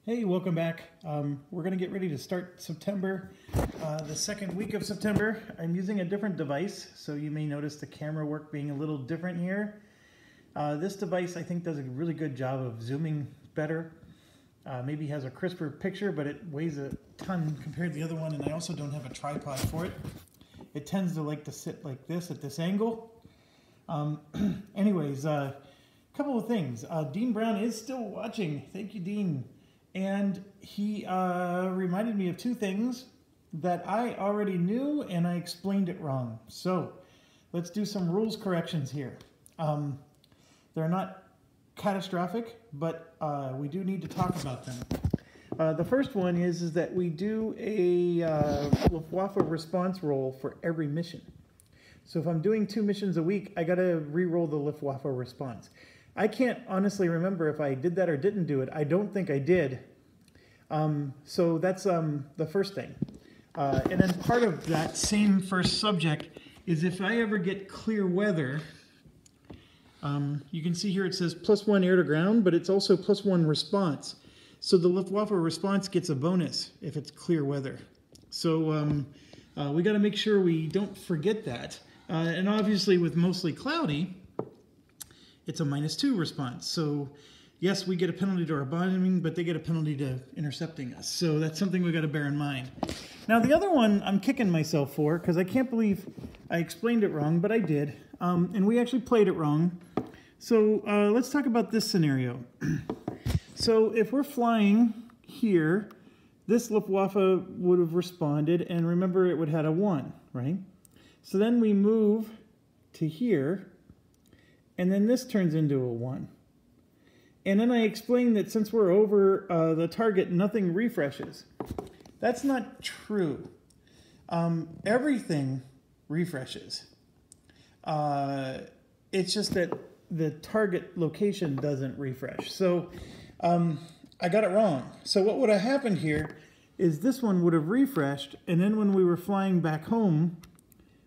Hey, welcome back. We're going to get ready to start September, the second week of September. I'm using a different device, so you may notice the camera work being a little different here. This device, I think, does a really good job of zooming better. Maybe has a crisper picture, but it weighs a ton compared to the other one, and I also don't have a tripod for it. It tends to like to sit like this at this angle. Anyways, a couple of things. Dean Brown is still watching. Thank you, Dean. And he reminded me of two things that I already knew and I explained it wrong. So let's do some rules corrections here. They're not catastrophic, but we do need to talk about them. The first one is that we do a Luftwaffe response roll for every mission. So if I'm doing 2 missions a week, I got to re-roll the Luftwaffe response. I can't honestly remember if I did that or didn't do it. I don't think I did. So that's the first thing. And then part of that same first subject is if I ever get clear weather, you can see here it says +1 air to ground, but it's also +1 response. So the Luftwaffe response gets a bonus if it's clear weather. So we got to make sure we don't forget that. And obviously with mostly cloudy, it's a -2 response. So yes, we get a penalty to our bombing, but they get a penalty to intercepting us. So that's something we got to bear in mind. Now the other one I'm kicking myself for because I can't believe I explained it wrong, but I did. And we actually played it wrong. So let's talk about this scenario. So if we're flying here, this Luftwaffe would have responded, and remember it would have had a 1, right? So then we move to here, and then this turns into a 1. And then I explained that since we're over the target, nothing refreshes. That's not true. Everything refreshes. It's just that the target location doesn't refresh. So I got it wrong. So what would have happened here is this one would have refreshed, and then when we were flying back home,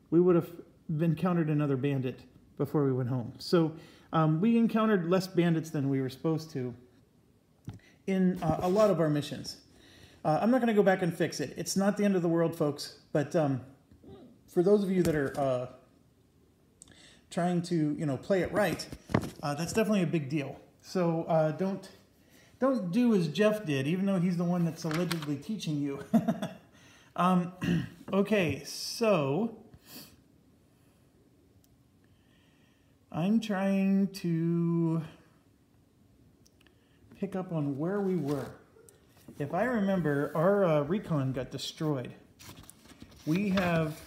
we would have encountered another bandit before we went home. So we encountered less bandits than we were supposed to in a lot of our missions. I'm not going to go back and fix it. It's not the end of the world, folks. But for those of you that are trying to, play it right, that's definitely a big deal. So don't do as Jeff did, even though he's the one that's allegedly teaching you. Okay, so I'm trying to pick up on where we were. If I remember, our recon got destroyed. We have,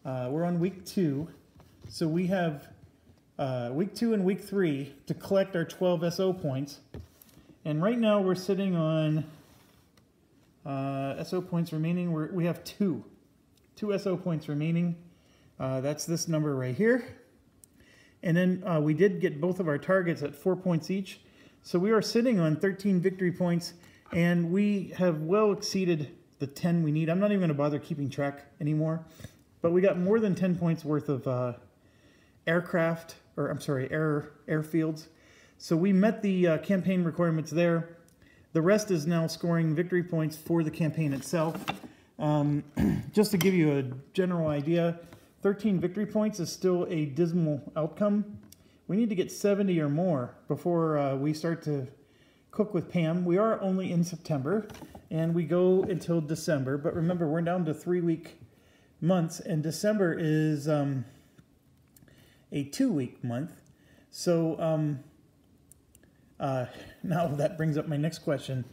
we're on week 2, so we have week 2 and week 3 to collect our 12 SO points. And right now we're sitting on SO points remaining. We have 2 SO points remaining. That's this number right here. And then we did get both of our targets at 4 points each. So we are sitting on 13 victory points, and we have well exceeded the 10 we need. I'm not even going to bother keeping track anymore. But we got more than 10 points worth of aircraft, or I'm sorry, airfields. So we met the campaign requirements there. The rest is now scoring victory points for the campaign itself. Just to give you a general idea, 13 victory points is still a dismal outcome. We need to get 70 or more before we start to cook with Pam. We are only in September, and we go until December. But remember, we're down to 3-week months, and December is a 2-week month. So now that brings up my next question.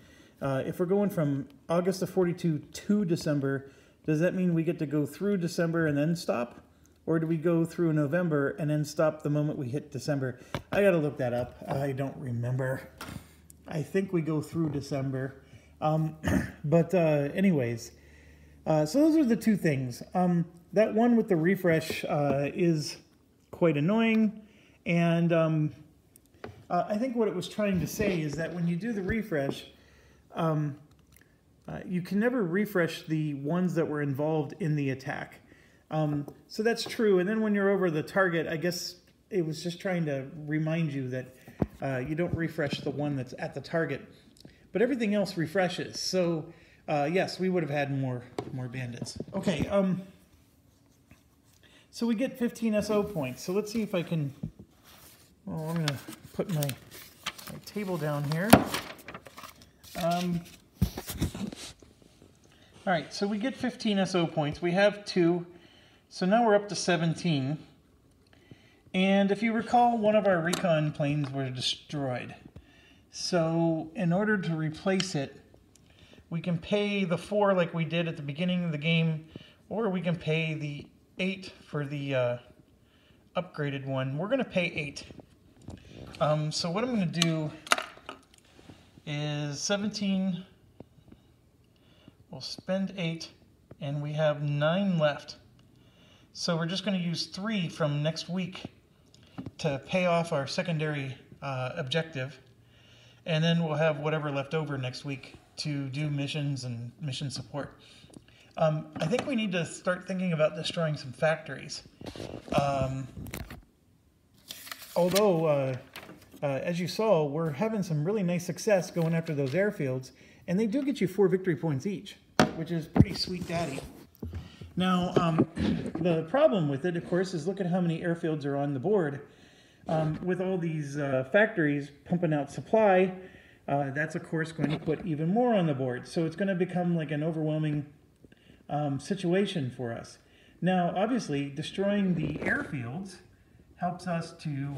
If we're going from August of 42 to December, does that mean we get to go through December and then stop? Or do we go through November and then stop the moment we hit December? I got to look that up. I don't remember. I think we go through December. Anyways, so those are the two things. That one with the refresh is quite annoying. And I think what it was trying to say is that when you do the refresh, you can never refresh the ones that were involved in the attack. So that's true. And then when you're over the target, I guess it was just trying to remind you that you don't refresh the one that's at the target. but everything else refreshes. So yes, we would have had more bandits. Okay, so we get 15 SO points. So let's see if I can. Well, I'm gonna put my table down here. All right, so we get 15 SO points. We have 2, so now we're up to 17. And if you recall, one of our recon planes were destroyed. So in order to replace it, we can pay the 4 like we did at the beginning of the game, or we can pay the 8 for the upgraded one. We're going to pay 8. So what I'm going to do is 17, we'll spend 8, and we have 9 left. So we're just going to use 3 from next week to pay off our secondary objective, and then we'll have whatever left over next week to do missions and mission support. I think we need to start thinking about destroying some factories. Although, as you saw, we're having some really nice success going after those airfields, and they do get you 4 victory points each, which is pretty sweet daddy. Now, the problem with it, of course, is look at how many airfields are on the board. With all these factories pumping out supply, that's, of course, going to put even more on the board. So it's going to become like an overwhelming situation for us. Now, obviously, destroying the airfields helps us to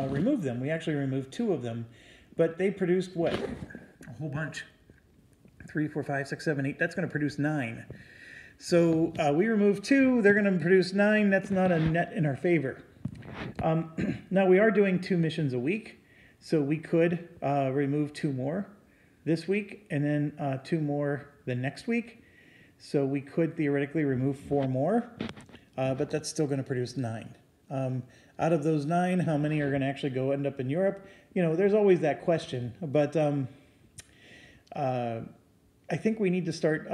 remove them. We actually removed 2 of them, but they produced, what? A whole bunch. 3, 4, 5, 6, 7, 8. That's going to produce 9. So we removed 2. They're going to produce 9. That's not a net in our favor. Now, we are doing 2 missions a week, so we could remove 2 more this week and then 2 more the next week. So we could theoretically remove 4 more, but that's still going to produce 9. Out of those 9, how many are going to actually go end up in Europe? You know, there's always that question, but I think we need to start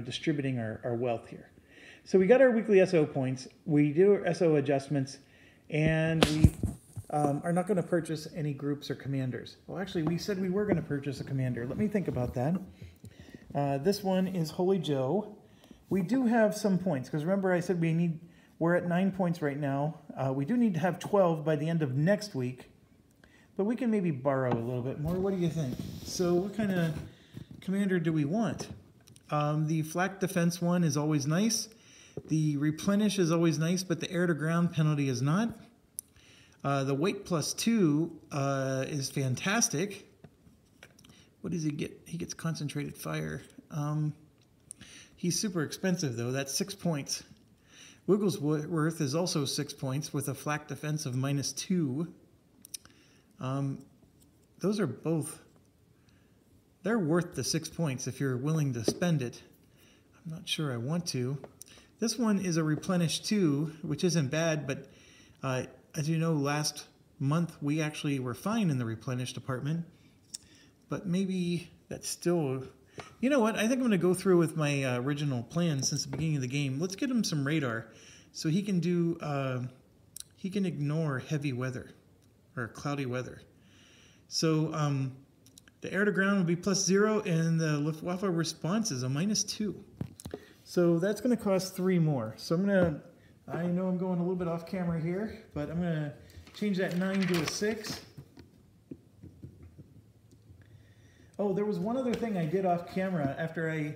distributing our wealth here. So we got our weekly SO points, we do our SO adjustments, and we are not going to purchase any groups or commanders. Well, actually, we said we were going to purchase a commander. Let me think about that. This one is Holy Joe. We do have some points, because remember I said we're at 9 points right now. We do need to have 12 by the end of next week, but we can maybe borrow a little bit more. What do you think? So what kind of commander do we want? The flak defense one is always nice. The replenish is always nice, but the air-to-ground penalty is not. The weight +2 is fantastic. What does he get? He gets concentrated fire. He's super expensive, though. That's 6 points. Wigglesworth is also 6 points with a flak defense of -2. Those are both... They're worth the 6 points if you're willing to spend it. I'm not sure I want to. This one is a replenish 2, which isn't bad, but as you know, last month we actually were fine in the replenish department. But maybe that's still... You know what? I think I'm going to go through with my original plan since the beginning of the game. Let's get him some radar so he can do... he can ignore heavy weather or cloudy weather. So the air-to-ground will be +0, and the Luftwaffe response is a -2. So that's going to cost 3 more. So I'm going to, I know I'm going a little bit off camera here, but I'm going to change that 9 to a 6. Oh, there was one other thing I did off camera after I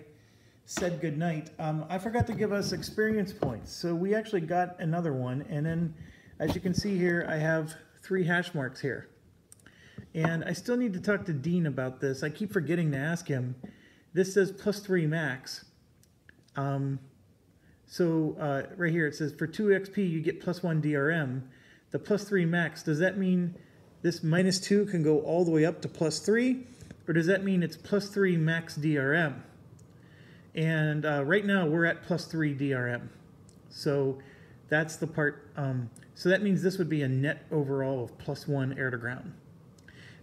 said goodnight. I forgot to give us experience points. So we actually got another one. And then, as you can see here, I have 3 hash marks here. And I still need to talk to Dean about this. I keep forgetting to ask him. This says +3 max. Right here it says for 2 XP you get +1 DRM. The +3 max, does that mean this -2 can go all the way up to +3? Or does that mean it's +3 max DRM? And right now we're at +3 DRM. So that's the part, so that means this would be a net overall of +1 air to ground.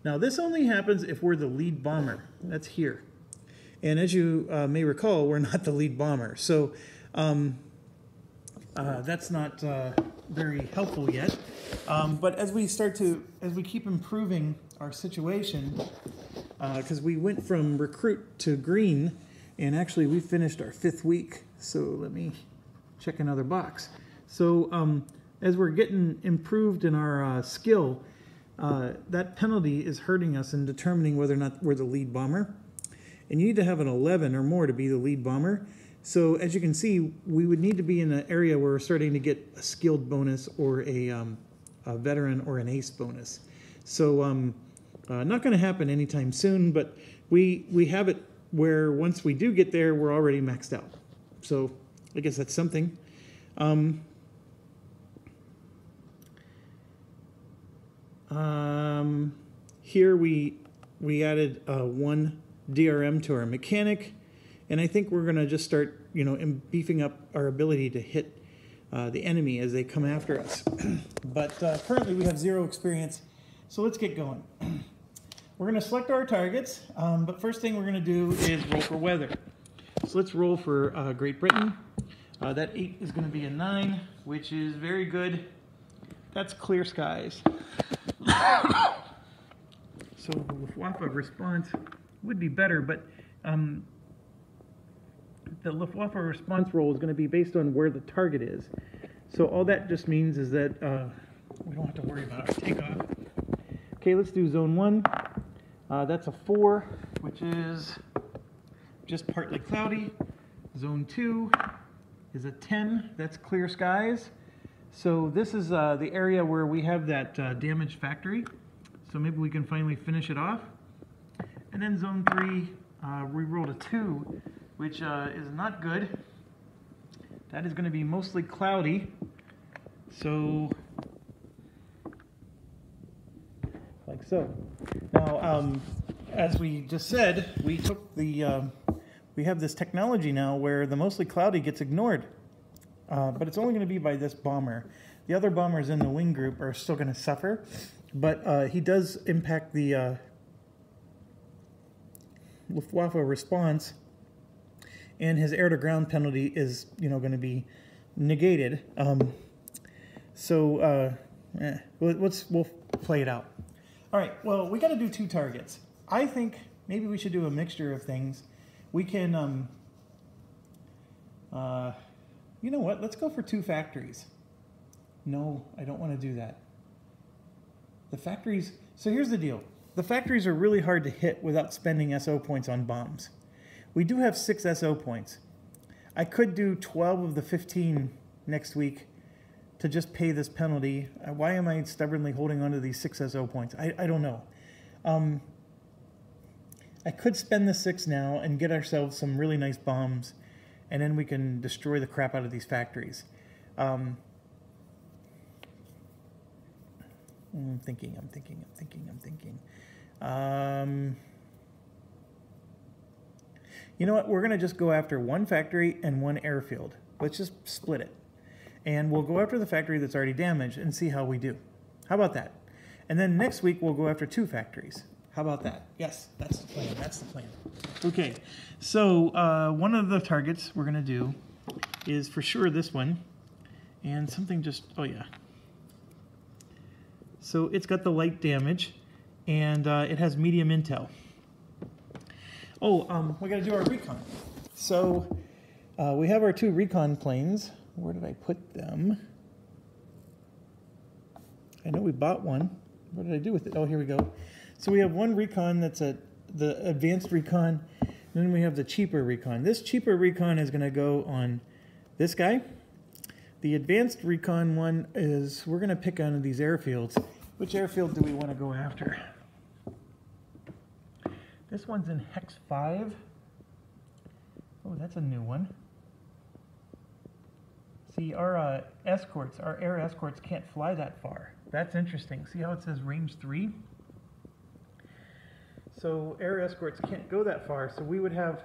Now this only happens if we're the lead bomber. That's here. And as you may recall, we're not the lead bomber. So that's not very helpful yet. But as we keep improving our situation, because we went from recruit to green, and actually we finished our 5th week. So let me check another box. So as we're getting improved in our skill, that penalty is hurting us in determining whether or not we're the lead bomber. And you need to have an 11 or more to be the lead bomber. So as you can see, we would need to be in an area where we're starting to get a skilled bonus or a veteran or an ace bonus. So not going to happen anytime soon, but we have it where once we do get there, we're already maxed out. So I guess that's something. Here we added 1 DRM to our mechanic, and I think we're going to just start, beefing up our ability to hit the enemy as they come after us. But currently we have 0 experience, so let's get going. We're going to select our targets, but first thing we're going to do is roll for weather. So let's roll for Great Britain. That 8 is going to be a 9, which is very good. That's clear skies. So the Luftwaffe response would be better, but the Luftwaffe response roll is going to be based on where the target is. So all that just means is that we don't have to worry about our takeoff. Okay, let's do zone 1. That's a 4, which is just partly cloudy. Zone 2 is a 10. That's clear skies. So this is the area where we have that damaged factory. So maybe we can finally finish it off. And then zone 3, we rolled a 2, which is not good. That is going to be mostly cloudy. So, like so. Now, as we just said, we took the, we have this technology now where the mostly cloudy gets ignored. But it's only going to be by this bomber. The other bombers in the wing group are still going to suffer, but he does impact the Luftwaffe response, and his air-to-ground penalty is, going to be negated. We'll play it out. All right. Well, we got to do 2 targets. I think maybe we should do a mixture of things. We can. You know what? Let's go for 2 factories. No, I don't want to do that. The factories... So here's the deal. The factories are really hard to hit without spending SO points on bombs. We do have 6 SO points. I could do 12 of the 15 next week to just pay this penalty. Why am I stubbornly holding on to these 6 SO points? I don't know. I could spend the 6 now and get ourselves some really nice bombs, and then we can destroy the crap out of these factories. I'm thinking. You know what? We're going to just go after 1 factory and 1 airfield. Let's just split it. And we'll go after the factory that's already damaged and see how we do. How about that? And then next week we'll go after 2 factories. How about that? Yes, that's the plan. That's the plan. Okay, so one of the targets we're going to do is for sure this one. And something just, oh yeah. So it's got the light damage, and it has medium intel. Oh, we got to do our recon. So we have our 2 recon planes. Where did I put them? I know we bought one. What did I do with it? Oh, here we go. So we have 1 recon that's the advanced recon. Then we have the cheaper recon. This cheaper recon is going to go on this guy. The advanced recon one is, we're going to pick on these airfields. Which airfield do we want to go after? This one's in Hex 5. Oh, that's a new one. See, our escorts, our air escorts can't fly that far. That's interesting. See how it says range 3? So air escorts can't go that far, so we would have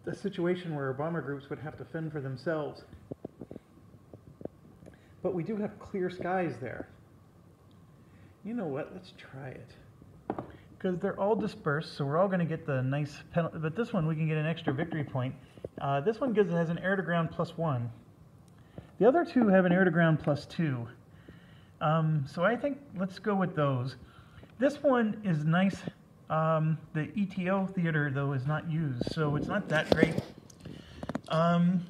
the situation where our bomber groups would have to fend for themselves. But we do have clear skies there. You know what? Let's try it. Because they're all dispersed, so we're all going to get the nice penalty. But this one, we can get an extra victory point. This one has an air-to-ground +1. The other 2 have an air-to-ground +2. So I think let's go with those. This one is nice The ETL theater, though, is not used, so it's not that great.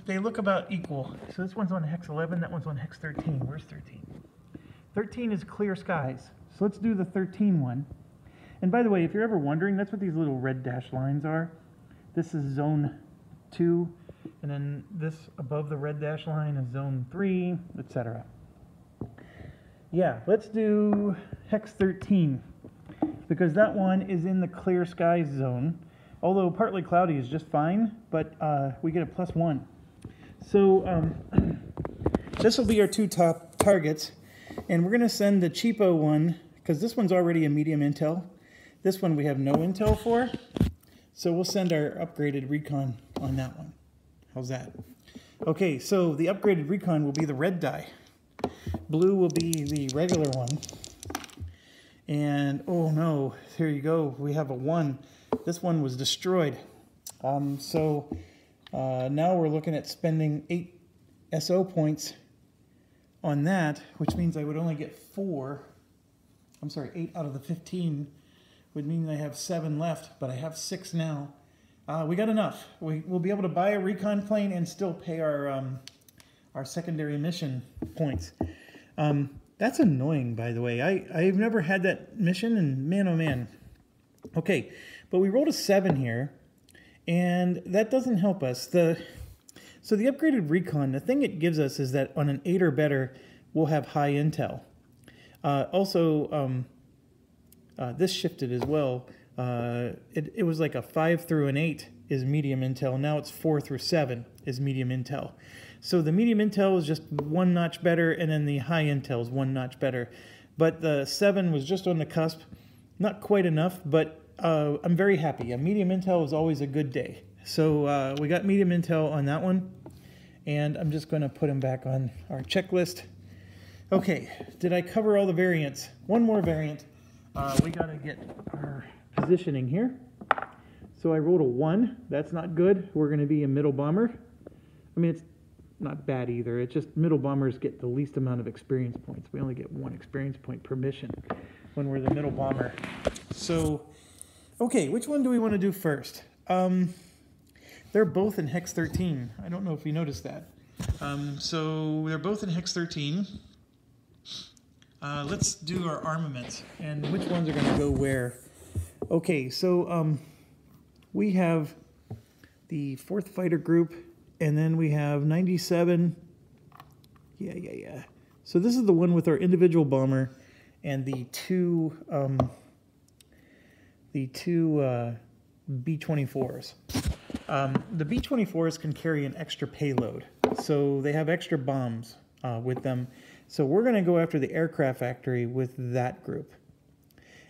They look about equal. So this one's on hex 11, that one's on hex 13. Where's 13? 13 is clear skies. So let's do the 13 one. And by the way, if you're ever wondering, that's what these little red dashed lines are. This is zone 2, and then this above the red dash line is zone 3, etc. Yeah, let's do hex 13, because that one is in the clear skies zone. Although partly cloudy is just fine, but we get a +1. So this will be our 2 top targets, and we're going to send the cheapo one, because this one's already a medium intel. This one we have no intel for, so we'll send our upgraded recon on that one. How's that? Okay, so the upgraded recon will be the red die. Blue will be the regular one. And, oh no, here you go, we have a 1. This one was destroyed. Now we're looking at spending 8 SO points on that, which means I would only get 8 out of the 15 would mean I have 7 left, but I have 6 now. We got enough. We'll be able to buy a recon plane and still pay our secondary mission points. That's annoying, by the way. I've never had that mission, and man, oh man. Okay, but we rolled a 7 here, and that doesn't help us. So the upgraded recon, the thing it gives us is that on an 8 or better, we'll have high intel. This shifted as well. It was like a 5 through an 8 is medium intel. Now it's 4 through 7 is medium intel. So the medium intel is just 1 notch better, and then the high intel is 1 notch better. But the 7 was just on the cusp. Not quite enough, but I'm very happy. A medium intel is always a good day. So we got medium intel on that one, and I'm just going to put them back on our checklist. Okay, did I cover all the variants? One more variant. We got to get our positioning here. So I rolled a 1. That's not good. We're going to be a middle bomber. I mean, it's not bad either. It's just middle bombers get the least amount of experience points. We only get 1 experience point per mission when we're the middle bomber. So, okay, which one do we want to do first? They're both in hex 13. I don't know if you noticed that. So they're both in hex 13. Let's do our armaments and which ones are going to go where. Okay, so we have the 4th Fighter Group, and then we have 97. Yeah. So this is the one with our individual bomber and the two B-24s. The B-24s can carry an extra payload, so they have extra bombs with them. So we're going to go after the aircraft factory with that group.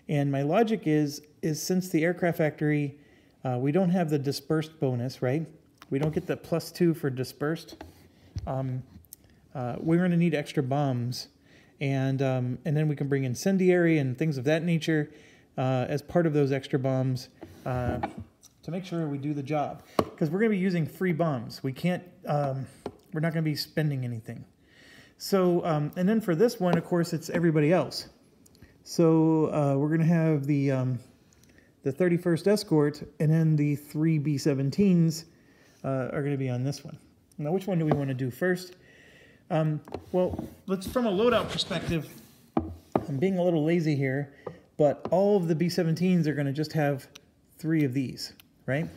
And my logic is since the aircraft factory, we don't have the dispersed bonus, right? We don't get the +2 for dispersed. We're going to need extra bombs, and then we can bring incendiary and things of that nature as part of those extra bombs to make sure we do the job. Because we're going to be using free bombs. We can't. We're not going to be spending anything. So, and then for this one, of course, it's everybody else. So we're going to have the 31st Escort, and then the 3 B-17s are going to be on this one. Now, which one do we want to do first? Well, let's, from a loadout perspective, I'm being a little lazy here, but all of the B-17s are going to just have 3 of these, right?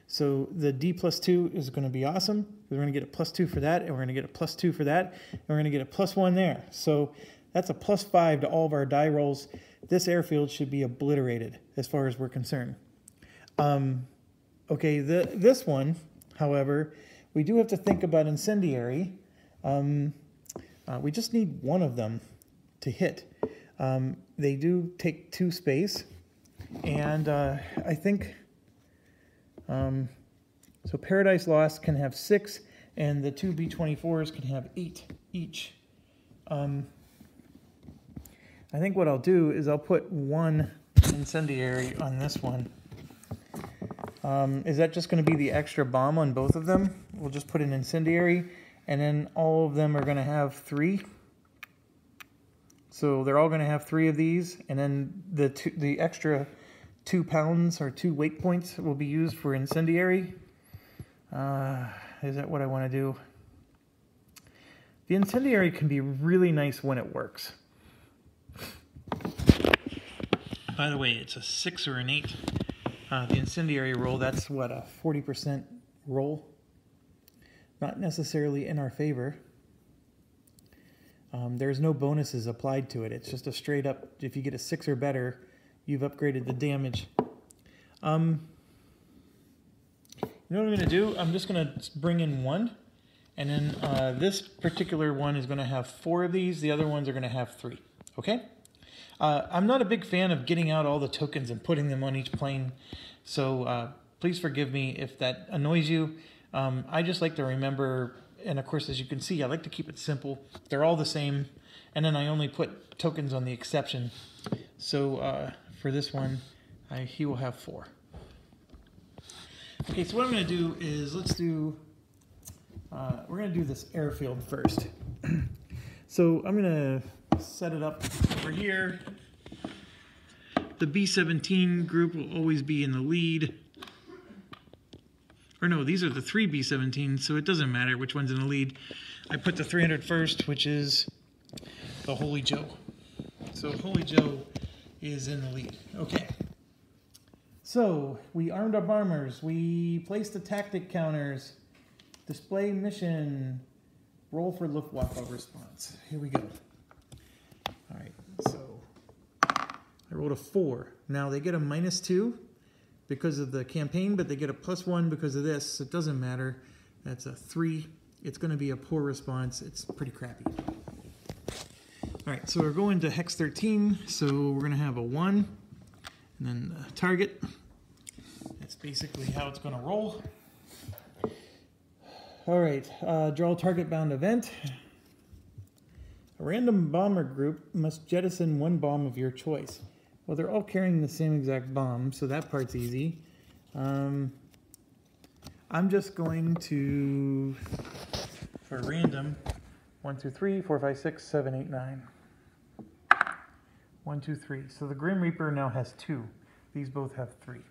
So the D+2 is going to be awesome. We're going to get a +2 for that, and we're going to get a +2 for that, and we're going to get a +1 there. So that's a +5 to all of our die rolls. This airfield should be obliterated as far as we're concerned. Okay, this one, however, we do have to think about incendiary. We just need 1 of them to hit. They do take 2 space, and I think so Paradise Lost can have 6, and the 2 B-24s can have 8 each. I think what I'll do is I'll put 1 incendiary on this one. Is that just going to be the extra bomb on both of them? We'll just put an incendiary, and then all of them are going to have 3. So they're all going to have 3 of these, and then the extra 2 pounds or 2 weight points will be used for incendiary. Is that what I want to do? The incendiary can be really nice when it works. By the way, it's a 6 or an 8. The incendiary roll, that's what, a 40% roll? Not necessarily in our favor. There's no bonuses applied to it. It's just a straight up, if you get a 6 or better, you've upgraded the damage. You know what I'm going to do? I'm just going to bring in 1. And then this particular one is going to have 4 of these. The other ones are going to have 3. Okay? I'm not a big fan of getting out all the tokens and putting them on each plane. So please forgive me if that annoys you. I just like to remember, and of course, as you can see, I like to keep it simple. They're all the same. And then I only put tokens on the exception. So for this one, he will have 4. Okay, so what I'm going to do is we're going to do this airfield first. So I'm going to set it up over here. The B17 group will always be in the lead. Or no, these are the 3 B17s, so it doesn't matter which one's in the lead. I put the 300 first, which is the Holy Joe. So Holy Joe is in the lead. Okay. So we armed our bombers. We placed the tactic counters. Display mission. Roll for Luftwaffe response. Here we go. All right, so I rolled a 4. Now they get a -2 because of the campaign, but they get a +1 because of this. It doesn't matter. That's a 3. It's going to be a poor response. It's pretty crappy. All right, so we're going to Hex 13. So we're going to have a 1, and then the target. That's basically how it's going to roll. All right, draw target bound event. A random bomber group must jettison 1 bomb of your choice. Well, they're all carrying the same exact bomb, so that part's easy. I'm just going to, for random, 1, 2, 3, 4, 5, 6, 7, 8, 9. 1, 2, 3. So the Grim Reaper now has 2. These both have 3.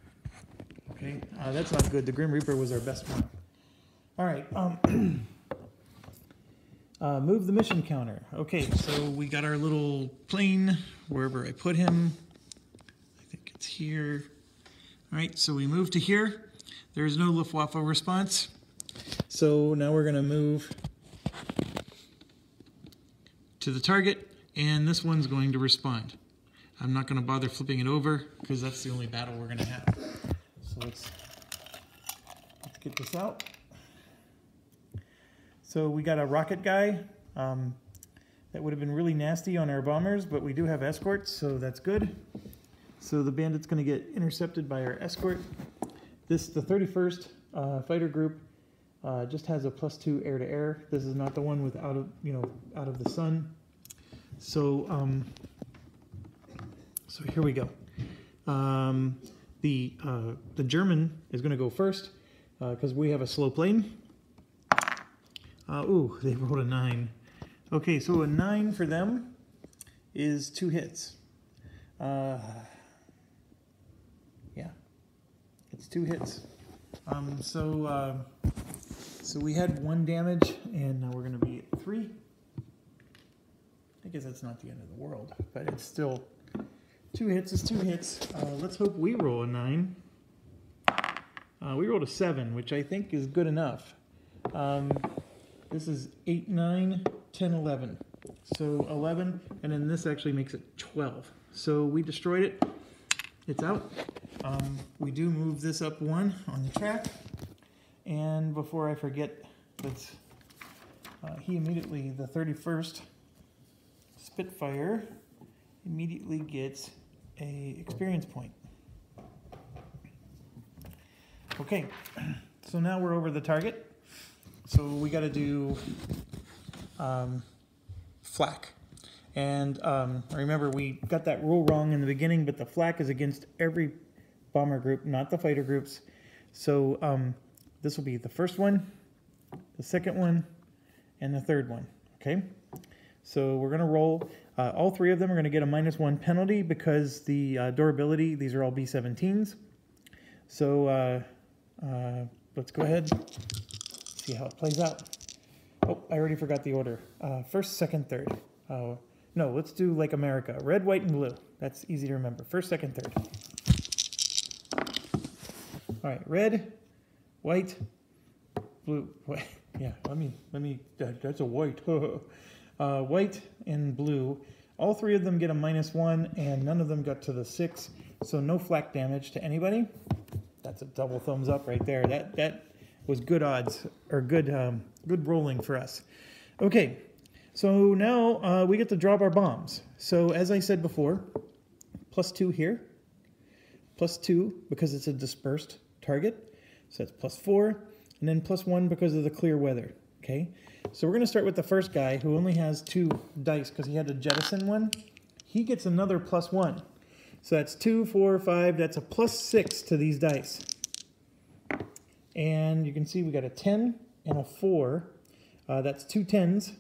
Okay, that's not good. The Grim Reaper was our best one. All right, move the mission counter. Okay, so we got our little plane wherever I put him. I think it's here. All right, so we move to here. There's no Luftwaffe response. So now we're going to move to the target, and this one's going to respond. I'm not going to bother flipping it over because that's the only battle we're going to have. So let's get this out. So we got a rocket guy that would have been really nasty on our bombers, but we do have escorts, so that's good. So the bandit's going to get intercepted by our escort. The 31st fighter group just has a +2 air-to-air. This is not the one with out of the sun. So so here we go. The German is going to go first because we have a slow plane. Ooh, they rolled a 9. Okay, so a 9 for them is 2 hits. Yeah, it's 2 hits. So we had 1 damage, and now we're going to be at 3. I guess that's not the end of the world, but it's still 2 hits is 2 hits. Let's hope we roll a 9. We rolled a 7, which I think is good enough. This is 8, 9, 10, 11. So 11, and then this actually makes it 12. So we destroyed it. It's out. We do move this up 1 on the track. And before I forget, he immediately, the 31st Spitfire, immediately gets a experience point. Okay, so now we're over the target. So we got to do flak. And remember, we got that rule wrong in the beginning, but the flak is against every bomber group, not the fighter groups. So this will be the first one, the second one, and the third one, okay? So we're going to roll. All three of them are going to get a -1 penalty because the durability, these are all B17s. So let's go ahead, see how it plays out. Oh, I already forgot the order. First, second, third. No, let's do like America. Red, white, and blue. That's easy to remember. First, second, third. All right, red, white, blue. Yeah, let me. That's a white. White and blue. All three of them get a -1, and none of them got to the 6. So no flak damage to anybody. That's a double thumbs up right there. That was good odds, or good rolling for us. Okay, so now we get to drop our bombs. So as I said before, +2 here, +2 because it's a dispersed target. So that's +4, and then +1 because of the clear weather. Okay, so we're going to start with the first guy who only has 2 dice because he had to jettison one. He gets another +1. So that's 2, 4, 5. That's a +6 to these dice. And you can see we got a 10 and a 4. That's 2 10s,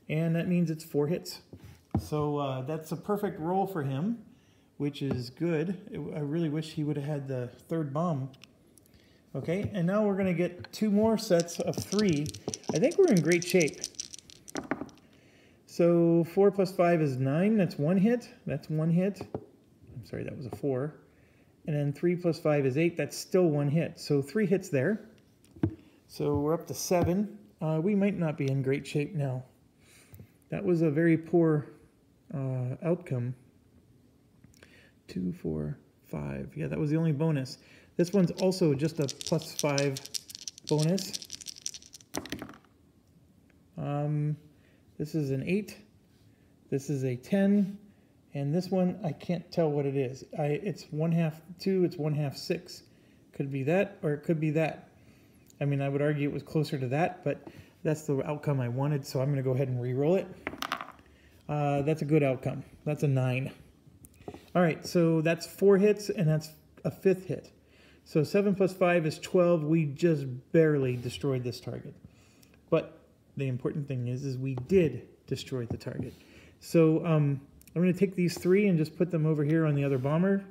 and that means it's 4 hits. So that's a perfect roll for him, which is good. I really wish he would have had the 3rd bomb. Okay, and now we're going to get 2 more sets of 3. I think we're in great shape. So 4 + 5 is 9. That's 1 hit. That's 1 hit. I'm sorry, that was a 4. And then 3 + 5 is 8. That's still 1 hit. So 3 hits there. So we're up to 7. We might not be in great shape now. That was a very poor outcome. 2, 4, 5. Yeah, that was the only bonus. This one's also just a +5 bonus. This is an 8. This is a 10. And this one, I can't tell what it is. It's 1/2 2, it's 1/2 6. Could be that, or it could be that. I mean, I would argue it was closer to that, but that's the outcome I wanted, so I'm going to go ahead and re-roll it. That's a good outcome. That's a 9. All right, so that's 4 hits, and that's a 5th hit. So 7 + 5 is 12. We just barely destroyed this target. But the important thing is we did destroy the target. So I'm going to take these 3 and just put them over here on the other bomber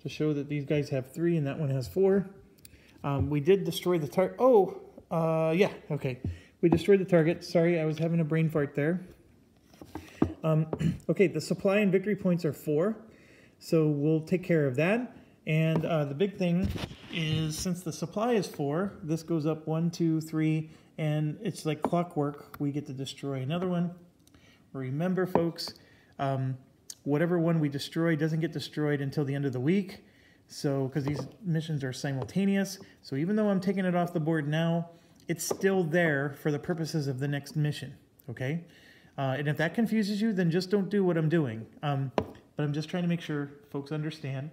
to show that these guys have 3 and that one has 4. We did destroy the target. Oh, yeah, okay. We destroyed the target. Sorry, I was having a brain fart there. Okay, the supply and victory points are 4. So we'll take care of that. And the big thing is, since the supply is 4, this goes up 1, 2, 3, and it's like clockwork. We get to destroy another one. Remember, folks, whatever one we destroy doesn't get destroyed until the end of the week. So, because these missions are simultaneous. So even though I'm taking it off the board now, it's still there for the purposes of the next mission. Okay? And if that confuses you, then just don't do what I'm doing. But I'm just trying to make sure folks understand.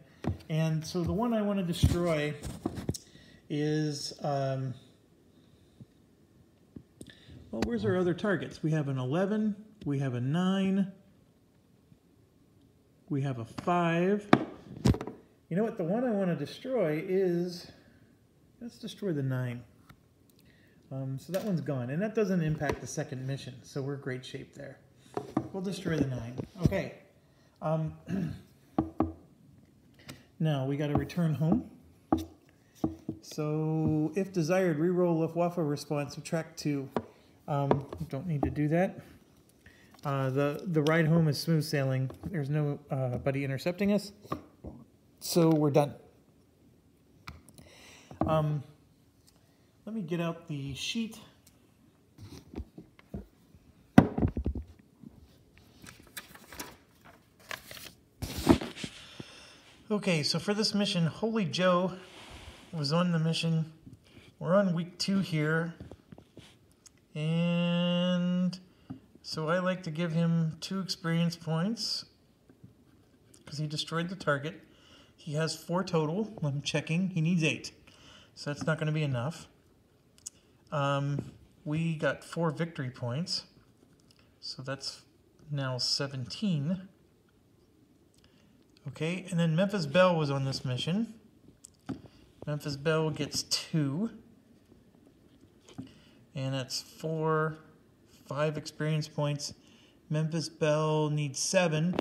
And so the one I want to destroy is, well, where's our other targets? We have an 11, we have a 9, we have a 5. You know what? The one I want to destroy is, let's destroy the 9. So that one's gone, and that doesn't impact the second mission, so we're in great shape there. We'll destroy the 9. Okay. Now we got to return home. So if desired, reroll Luftwaffe response, subtract 2. Don't need to do that. The ride home is smooth sailing. There's no buddy intercepting us. So we're done. Let me get out the sheet. Okay, so for this mission, Holy Joe was on the mission. We're on week 2 here. And so I like to give him 2 experience points because he destroyed the target. He has 4 total. I'm checking. He needs 8. So that's not going to be enough. We got 4 victory points. So that's now 17. Okay, and then Memphis Belle was on this mission. Memphis Belle gets 2. And that's 4, 5 experience points. Memphis Belle needs 7,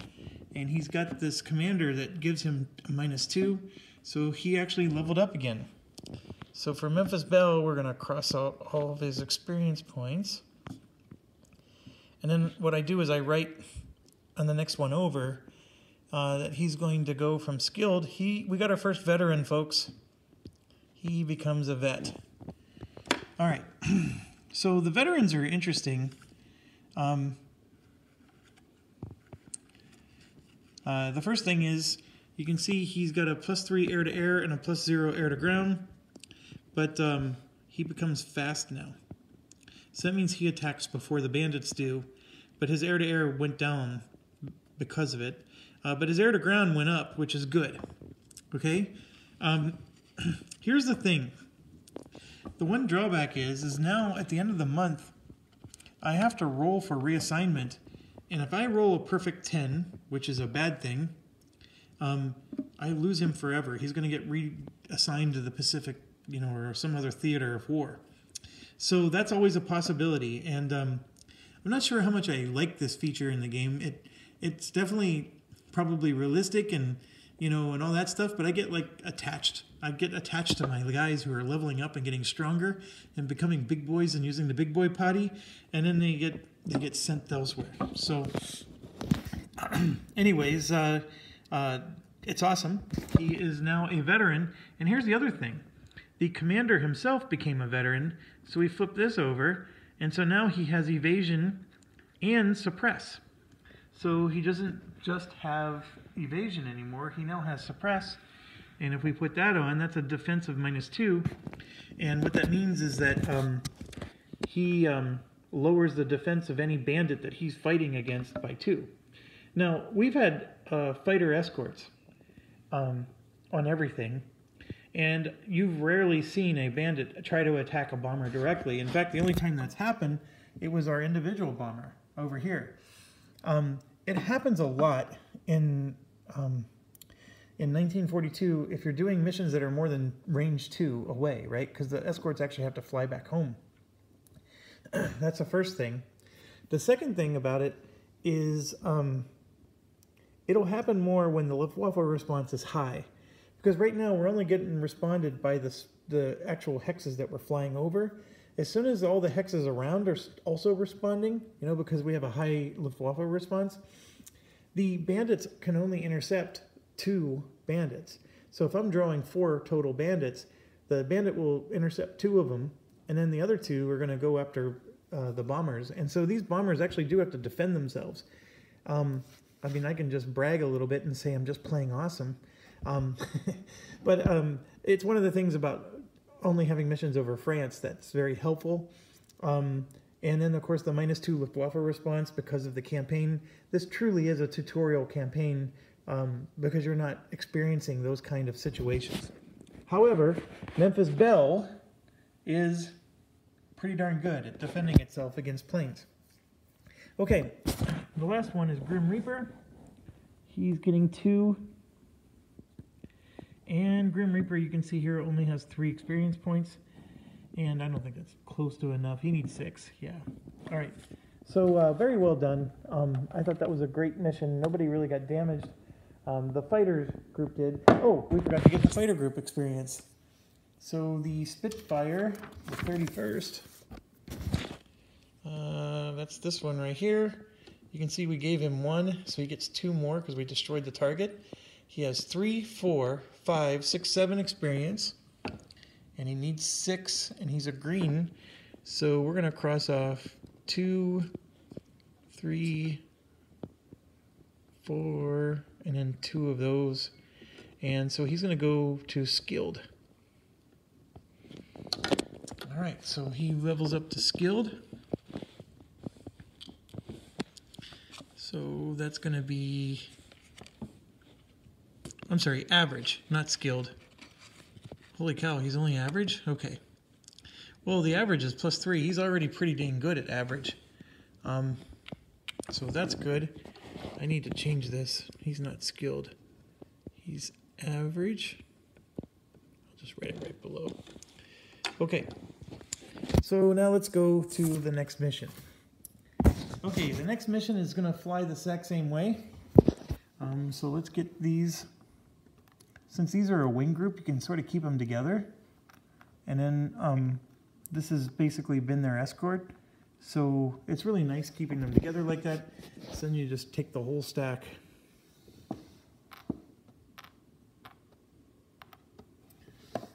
and he's got this commander that gives him a -2, so he actually leveled up again. So for Memphis Belle, we're going to cross out all of his experience points. And then what I do is I write on the next one over that he's going to go from skilled. We got our first veteran, folks. He becomes a vet. All right. So the veterans are interesting. The first thing is you can see he's got a +3 air to air and a +0 air to ground. But he becomes fast now. So that means he attacks before the bandits do. But his air-to-air went down because of it. But his air-to-ground went up, which is good. Okay? Here's the thing. The one drawback is now at the end of the month, I have to roll for reassignment. And if I roll a perfect 10, which is a bad thing, I lose him forever. He's going to get reassigned to the Pacific, or some other theater of war. So that's always a possibility, and I'm not sure how much I like this feature in the game. It's definitely probably realistic and and all that stuff, but I get attached. I get attached to my guys who are leveling up and getting stronger and becoming big boys and using the big boy potty, and then they get sent elsewhere. So, anyways, it's awesome. He is now a veteran, and here's the other thing. The commander himself became a veteran, so we flip this over, and so now he has evasion and suppress. So he doesn't just have evasion anymore, he now has suppress, and if we put that on, that's a defense of -2, and what that means is that he lowers the defense of any bandit that he's fighting against by 2. Now, we've had fighter escorts on everything, and you've rarely seen a bandit try to attack a bomber directly. In fact, the only time that's happened, it was our individual bomber over here. It happens a lot in 1942 if you're doing missions that are more than range 2 away, right? Because the escorts actually have to fly back home. That's the first thing. The second thing about it is it'll happen more when the Luftwaffe response is high. Because right now we're only getting responded by the actual hexes that we're flying over. As soon as all the hexes around are also responding, because we have a high Luftwaffe response, the bandits can only intercept 2 bandits. So if I'm drawing 4 total bandits, the bandit will intercept 2 of them, and then the other 2 are going to go after the bombers. And so these bombers actually do have to defend themselves. I mean, I can just brag a little bit and say I'm just playing awesome. But it's one of the things about only having missions over France that's very helpful. And then, of course, the -2 Luftwaffe response because of the campaign. This truly is a tutorial campaign because you're not experiencing those kind of situations. However, Memphis Belle is pretty darn good at defending itself against planes. Okay, the last one is Grim Reaper. He's getting 2. And Grim Reaper, you can see here, only has 3 experience points. And I don't think that's close to enough. He needs 6, yeah. All right, so very well done. I thought that was a great mission. Nobody really got damaged. The fighters group did. Oh, we forgot to get the fighter group experience. So the Spitfire, the 31st, that's this one right here. You can see we gave him 1, so he gets 2 more because we destroyed the target. He has 3, 4, 5, 6, 7 experience, and he needs 6, and he's a green. So we're going to cross off 2, 3, 4, and then 2 of those. And so he's going to go to skilled. All right, so he levels up to skilled. So that's going to be, I'm sorry, average, not skilled. Holy cow, he's only average? Okay. Well, the average is +3. He's already pretty dang good at average. So that's good. I need to change this. He's not skilled. He's average. I'll just write it right below. Okay. So now let's go to the next mission. Okay, the next mission is going to fly the exact same way. So let's get these. Since these are a wing group, you can sort of keep them together. And then this has basically been their escort. So it's really nice keeping them together like that. So then you just take the whole stack.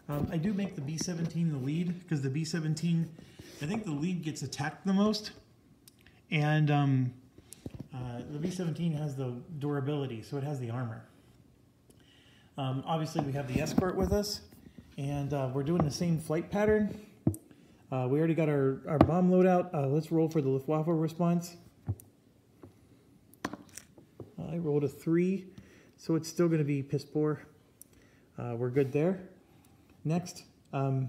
I do make the B17 the lead because the B17, I think the lead gets attacked the most. And the B17 has the durability, so it has the armor. Obviously we have the escort with us, and we're doing the same flight pattern. We already got our bomb loadout. Let's roll for the Luftwaffe response. I rolled a 3, so it's still going to be piss poor. We're good there. Next, we're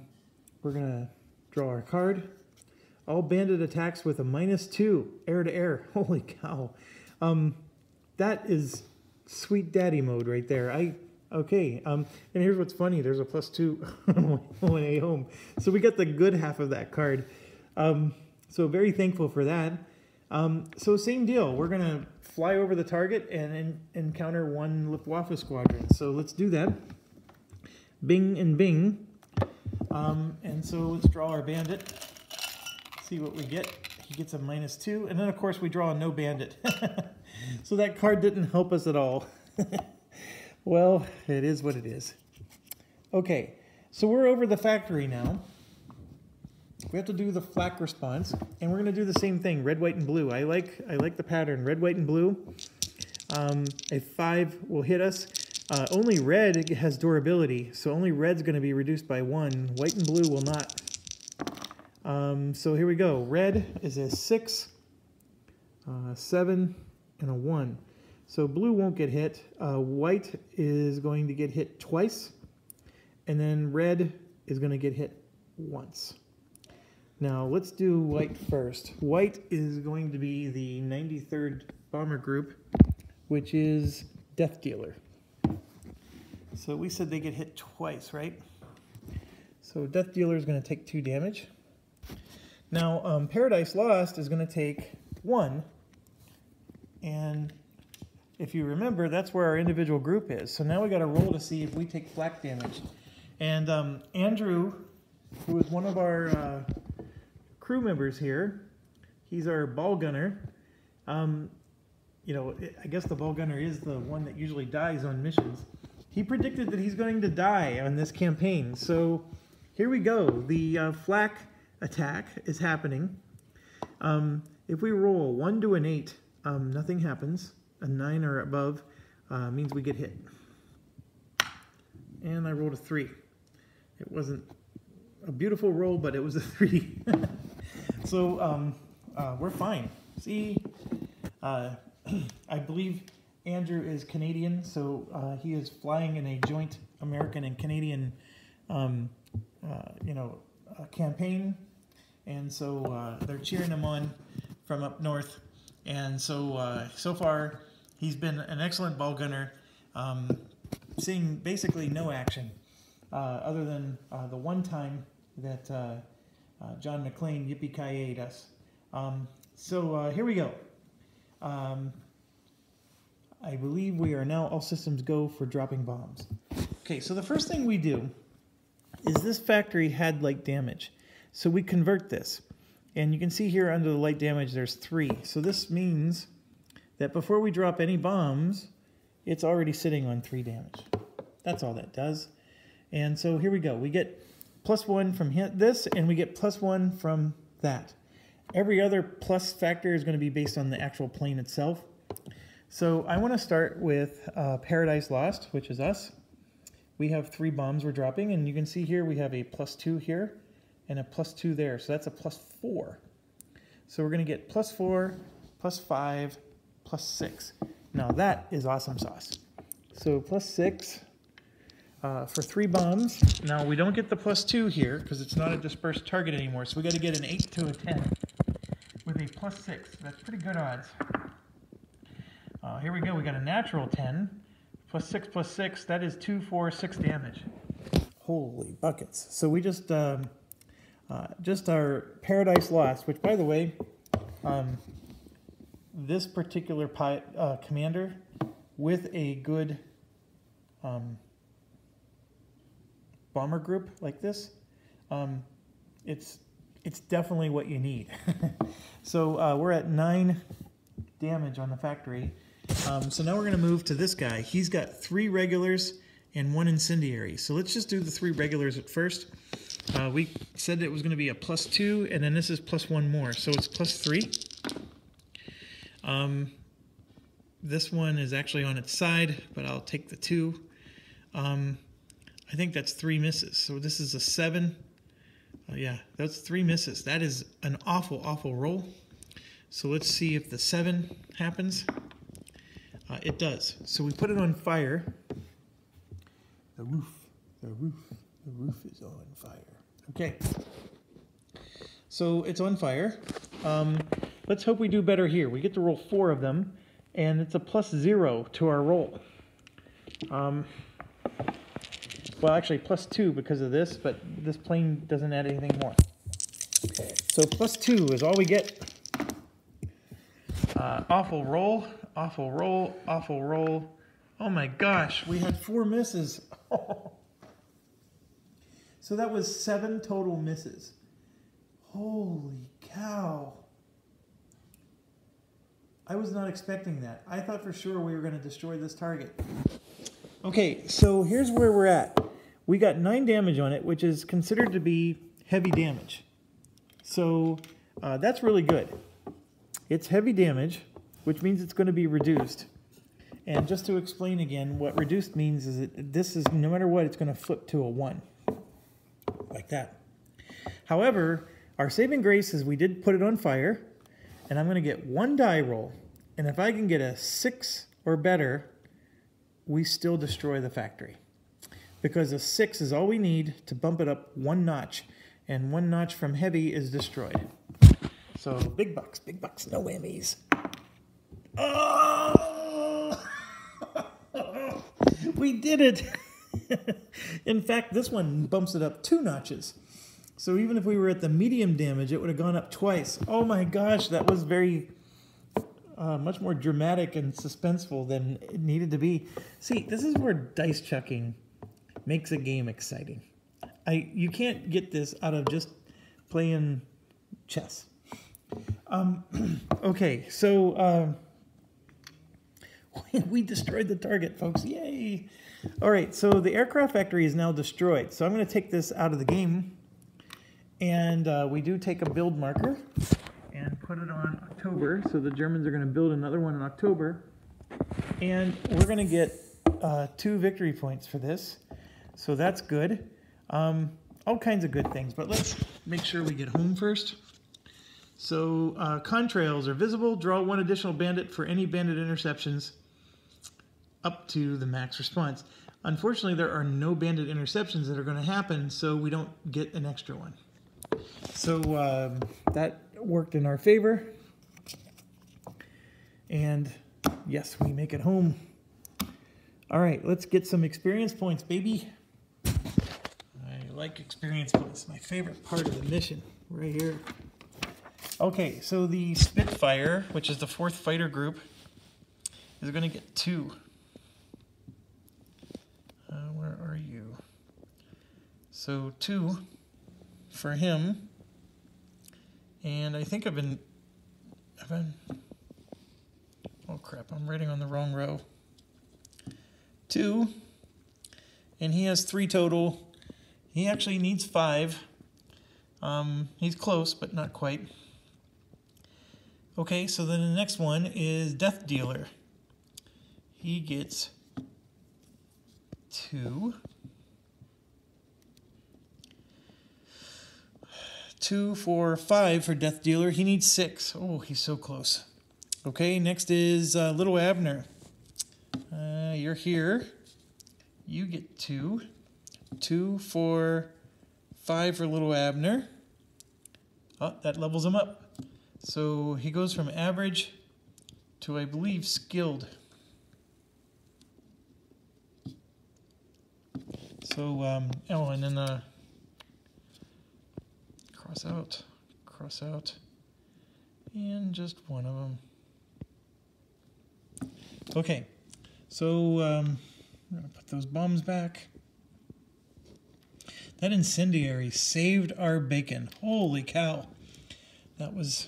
going to draw our card. All bandit attacks with a -2, air to air. Holy cow. That is sweet daddy mode right there. Okay, and here's what's funny. There's a +2 on my way home. So we got the good half of that card. So very thankful for that. So same deal. We're going to fly over the target and encounter one Luftwaffe squadron. So let's do that. Bing and bing. And so let's draw our bandit. See what we get. He gets a -2. And then, of course, we draw a no bandit. So that card didn't help us at all. Well, it is what it is. Okay, so we're over the factory now. We have to do the flak response, and we're going to do the same thing, red, white, and blue. I like the pattern, red, white, and blue. A 5 will hit us. Only red has durability, so only red's going to be reduced by 1. White and blue will not. So here we go. Red is a 6, 7, and a 1. So blue won't get hit. White is going to get hit twice, and then red is going to get hit once. Now let's do white first. White is going to be the 93rd Bomber Group, which is Death Dealer. So we said they get hit twice, right? So Death Dealer is going to take 2 damage. Now Paradise Lost is going to take 1, and if you remember, that's where our individual group is. So now we got to roll to see if we take flak damage. And Andrew, who is one of our crew members here, he's our ball gunner. You know, I guess the ball gunner is the one that usually dies on missions. He predicted that he's going to die on this campaign. So here we go. The flak attack is happening. If we roll a 1 to an 8, nothing happens. A 9 or above means we get hit. And I rolled a 3. It wasn't a beautiful roll, but it was a 3. So we're fine. See, I believe Andrew is Canadian, so he is flying in a joint American and Canadian, campaign, and so they're cheering him on from up north. And so so far, he's been an excellent ball gunner, seeing basically no action, other than the one time that John McClane yippee-ki-yay'd us. So here we go. I believe we are now all systems go for dropping bombs. Okay, so the first thing we do is this factory had light damage. So we convert this. And you can see here under the light damage there's 3. So this means that before we drop any bombs, it's already sitting on 3 damage. That's all that does. And so here we go. We get +1 from this, and we get +1 from that. Every other plus factor is going to be based on the actual plane itself. So I want to start with Paradise Lost, which is us. We have 3 bombs we're dropping, and you can see here we have a +2 here and a +2 there. So that's a +4. So we're going to get +4, +5, +6. Now that is awesome sauce. So +6 for 3 bombs. Now we don't get the +2 here because it's not a dispersed target anymore. So we got to get an 8 to a 10 with a +6. That's pretty good odds. Here we go. We got a natural 10. +6 +6. That is 2, 4, 6 damage. Holy buckets. So we just our Paradise Lost, which by the way, this particular commander with a good bomber group like this, it's definitely what you need. So we're at 9 damage on the factory. So now we're going to move to this guy. He's got 3 regulars and 1 incendiary. So let's just do the 3 regulars at first. We said it was going to be a +2, and then this is +1 more, so it's +3. This one is actually on its side, but I'll take the 2. I think that's 3 misses. So this is a 7. Yeah, that's 3 misses. That is an awful, awful roll. So let's see if the 7 happens. It does. So we put it on fire. The roof is on fire. Okay. So it's on fire. Let's hope we do better here. We get to roll 4 of them, and it's a +0 to our roll. Well, actually +2 because of this, but this plane doesn't add anything more. So +2 is all we get. Awful roll, awful roll, awful roll. Oh my gosh, we had 4 misses. So that was 7 total misses. Holy cow. I was not expecting that. I thought for sure we were going to destroy this target. Okay, so here's where we're at. We got 9 damage on it, which is considered to be heavy damage. So that's really good. It's heavy damage, which means it's going to be reduced. And just to explain again, what reduced means is that this is, no matter what, it's going to flip to a 1. Like that. However, our saving grace is we did put it on fire, and I'm going to get 1 die roll. And if I can get a 6 or better, we still destroy the factory. Because a 6 is all we need to bump it up 1 notch. And 1 notch from heavy is destroyed. So big bucks, no whammies. Oh! We did it! In fact, this one bumps it up 2 notches. So even if we were at the medium damage, it would have gone up twice. Oh my gosh, that was very much more dramatic and suspenseful than it needed to be. See, this is where dice chucking makes a game exciting. You can't get this out of just playing chess. Okay, so we destroyed the target, folks. Yay! All right, so the aircraft factory is now destroyed. So I'm going to take this out of the game. And we do take a build marker and put it on October. So the Germans are going to build another one in October. And we're going to get 2 victory points for this. So that's good. All kinds of good things. But let's make sure we get home first. So contrails are visible. Draw 1 additional bandit for any bandit interceptions up to the max response. Unfortunately, there are no bandit interceptions that are going to happen, so we don't get an extra one. So that worked in our favor. And yes, we make it home. All right, let's get some experience points, baby. I like experience points. My favorite part of the mission, right here. Okay, so the Spitfire, which is the 4th fighter group, is going to get 2. Where are you? So 2 for him. And I think I've been, oh crap, I'm writing on the wrong row. 2, and he has 3 total. He actually needs 5. He's close, but not quite. Okay, so then the next one is Death Dealer. He gets 2. 2, 4, 5 for Death Dealer. He needs 6. Oh, he's so close. Okay, next is Little Abner. You're here. You get 2. 2, 4, 5 for Little Abner. Oh, that levels him up. So he goes from average to, I believe, skilled. So, oh, and then cross out, and just one of them. Okay, so I'm going to put those bombs back. That incendiary saved our bacon. Holy cow. That was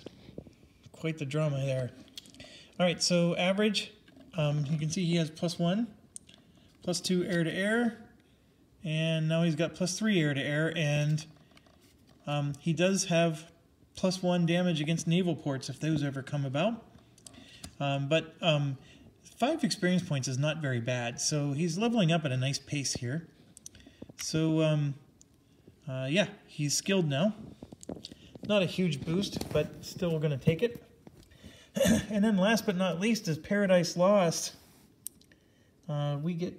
quite the drama there. All right, so average, you can see he has +1, +2 air to air, and now he's got +3 air to air, and he does have +1 damage against naval ports if those ever come about. But 5 experience points is not very bad, so he's leveling up at a nice pace here. So yeah, he's skilled now. Not a huge boost, but still going to take it. And then last but not least is Paradise Lost. We get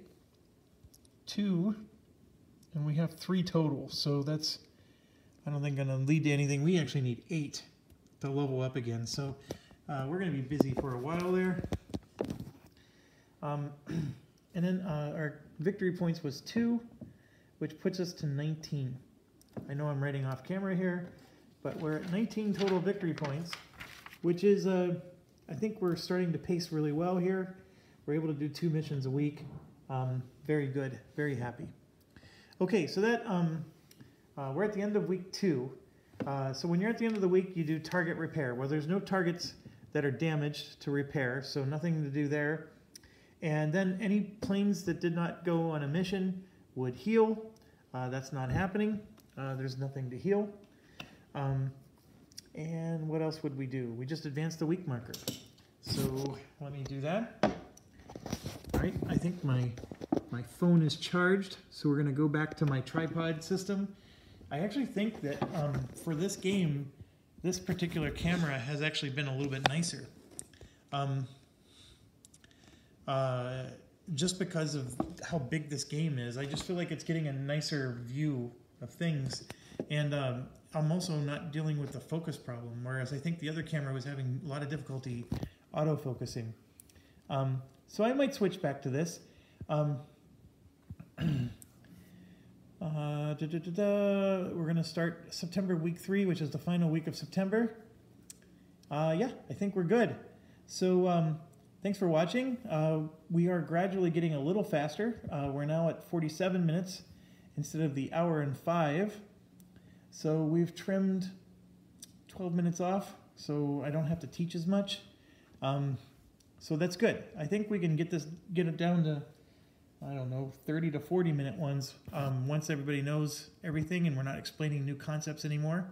2, and we have 3 total. So that's, I don't think, going to lead to anything. We actually need 8 to level up again. So we're going to be busy for a while there. And then our victory points was 2, which puts us to 19. I know I'm writing off camera here, but we're at 19 total victory points, which is, I think we're starting to pace really well here. We're able to do 2 missions a week. Very good, very happy. Okay, so that we're at the end of week 2. So when you're at the end of the week, you do target repair. Well, there's no targets that are damaged to repair, so nothing to do there. And then any planes that did not go on a mission would heal. That's not happening. There's nothing to heal. And what else would we do? We just advanced the week marker. So let me do that. All right, I think my phone is charged, so we're going to go back to my tripod system. I actually think that for this game, this particular camera has actually been a little bit nicer. Just because of how big this game is, I just feel like it's getting a nicer view of things. And I'm also not dealing with the focus problem, whereas I think the other camera was having a lot of difficulty autofocusing. So I might switch back to this. We're going to start September week 3, which is the final week of September. Yeah, I think we're good. So thanks for watching. We are gradually getting a little faster. We're now at 47 minutes instead of the hour and 5. So we've trimmed 12 minutes off, so I don't have to teach as much. So that's good. I think we can get it down to, I don't know, 30 to 40 minute ones once everybody knows everything and we're not explaining new concepts anymore.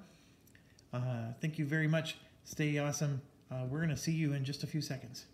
Thank you very much. Stay awesome. We're going to see you in just a few seconds.